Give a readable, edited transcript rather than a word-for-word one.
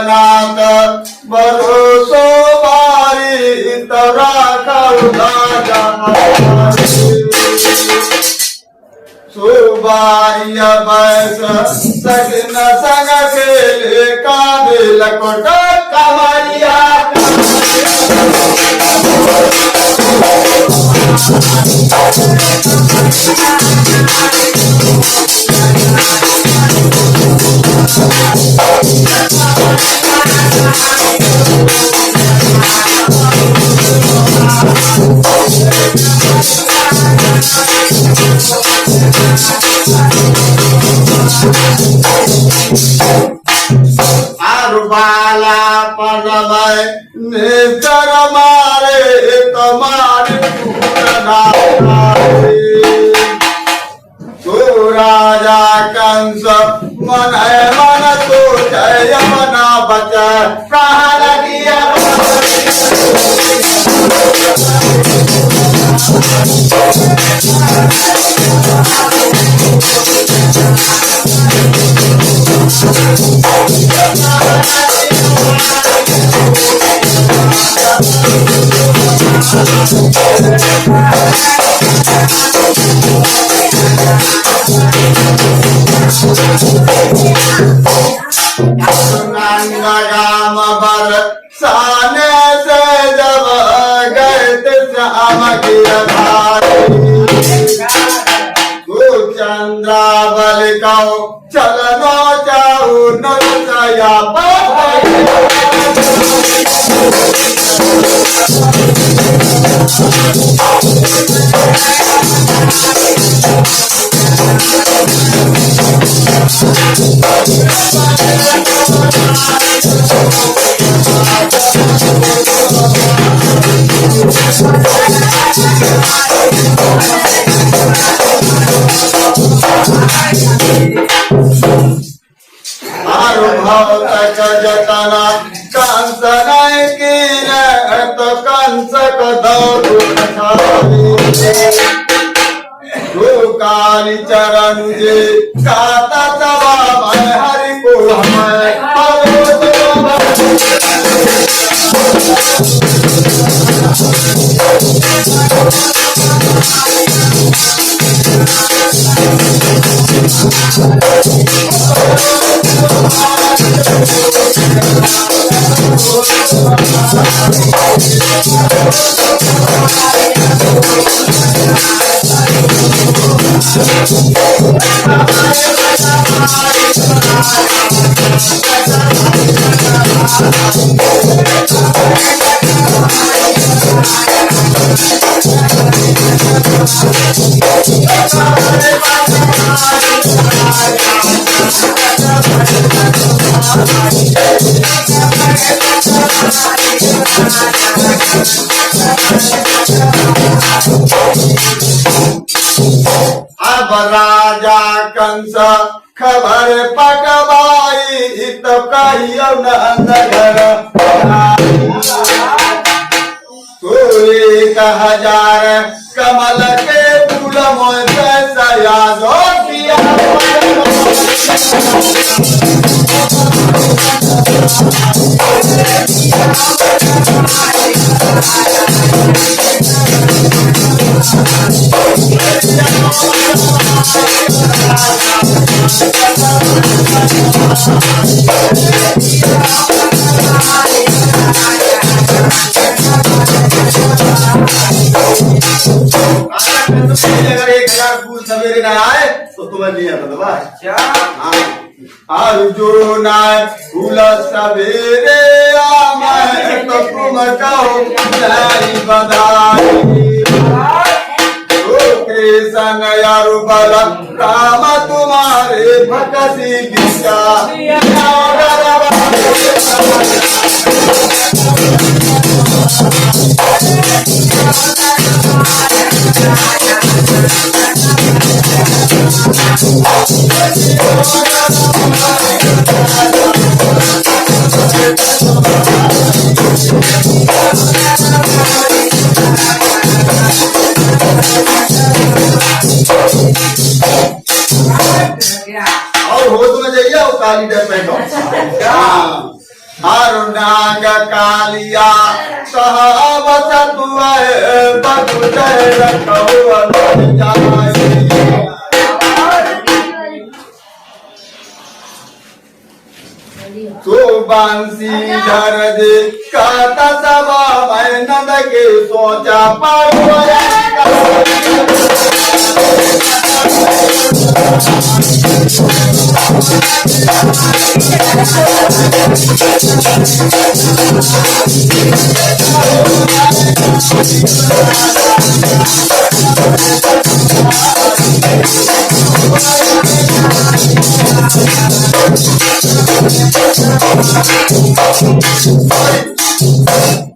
नाथ भरोसो बारी तरा सुबारिया बैस सगन संग खेले कांदे लकोट कमरिया बाला पनमय निजर मारे तुम्हारे तो राजा कंस मन मन तो जय मना बच प्राण दिया गाम बर साने से जब गए श्याम चंद्रा बल कहो चलनो चाहू नया जतना कंस नहीं की तो कंस को काली चरण जे काता तवा मैं हरि को अब राजा कंस खबर पटवाई तो कहियो नंदघर तो 1000 कमल के फूल मोय सया दो किया अगर 1000 फूल सवेरे न आए तो तुम्हें नहीं आता दबा अर्जुन फूल सवेरे आए तो तुम कहो जय बधाई सन यारु बल राम तुम्हारे भक्ति गीता और होश में जाइए और काली डर बैठो अरुणांग कालिया सहावत तुआए बदु जय रखो जाए तो बांसी झर दे काता सवा मैं नंद के सोचा पाया Sorry.